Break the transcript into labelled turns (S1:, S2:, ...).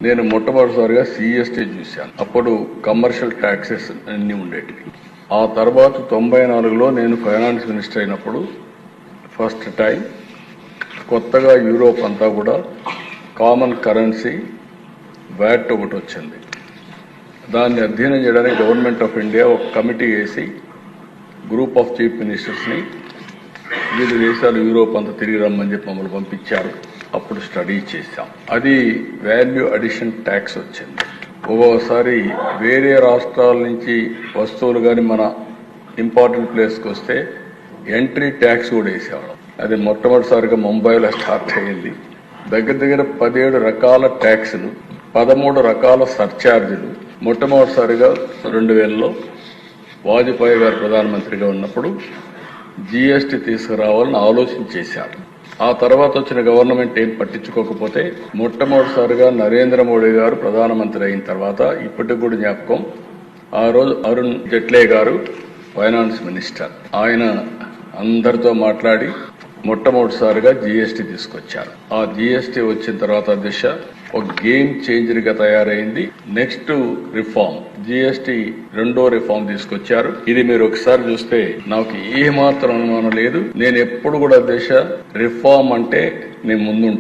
S1: నేను మొట్టమొదటిసారిగా సిఎస్టీ చూశాను. అప్పుడు కమర్షియల్ ట్యాక్సెస్ అన్ని ఉండేటివి. ఆ తర్వాత 94లో నేను ఫైనాన్స్ మినిస్టర్ అయినప్పుడు ఫస్ట్ టైం కొత్తగా యూరోప్ అంతా కూడా కామన్ కరెన్సీ వ్యాట్ ఒకటి వచ్చింది. దాన్ని అధ్యయనం చేయడానికి గవర్నమెంట్ ఆఫ్ ఇండియా ఒక కమిటీ వేసి గ్రూప్ ఆఫ్ చీఫ్ మినిస్టర్స్ని వివిధ దేశాలు యూరోప్ అంతా తిరిగి రమ్మని చెప్పి మమ్మల్ని పంపించారు. అప్పుడు స్టడీ చేశాం. అది వాల్యూ అడిషన్ ట్యాక్స్ వచ్చింది. ఒక్కోసారి వేరే రాష్ట్రాల నుంచి వస్తువులు కానీ మన ఇంపార్టెంట్ ప్లేస్కి వస్తే ఎంట్రీ ట్యాక్స్ కూడా వేసేవాళ్ళం. అది మొట్టమొదటిసారిగా ముంబైలో స్టార్ట్ అయ్యింది. దగ్గర 17 రకాల ట్యాక్సులు, 13 రకాల సర్ఛార్జీలు. మొట్టమొదటిసారిగా 2000లో వాజ్పేయి గారు ప్రధానమంత్రిగా ఉన్నప్పుడు జీఎస్టీ తీసుకురావాలని ఆలోచన చేశారు. ఆ తర్వాత వచ్చిన గవర్నమెంట్ ఏం పట్టించుకోకపోతే మొట్టమొదటిసారిగా నరేంద్ర మోడీ గారు ప్రధానమంత్రి అయిన తర్వాత ఇప్పటికి కూడా జ్ఞాపకం, ఆ రోజు అరుణ్ జైట్లీ గారు ఫైనాన్స్ మినిస్టర్, ఆయన అందరితో మాట్లాడి మొట్టమొదటిసారిగా జీఎస్టీ తీసుకొచ్చారు. ఆ జీఎస్టీ వచ్చిన తర్వాత దిశ ఒక గేమ్ చేంజర్ గా తయారైంది. నెక్స్ట్ రిఫార్మ్ జీఎస్టీ రెండో రిఫార్మ్ తీసుకొచ్చారు. ఇది మీరు ఒకసారి చూస్తే నాకు ఏ మాత్రం అనుమానం లేదు. నేను ఎప్పుడు కూడా దిశ రిఫార్మ్ అంటే నేను ముందుంటాను.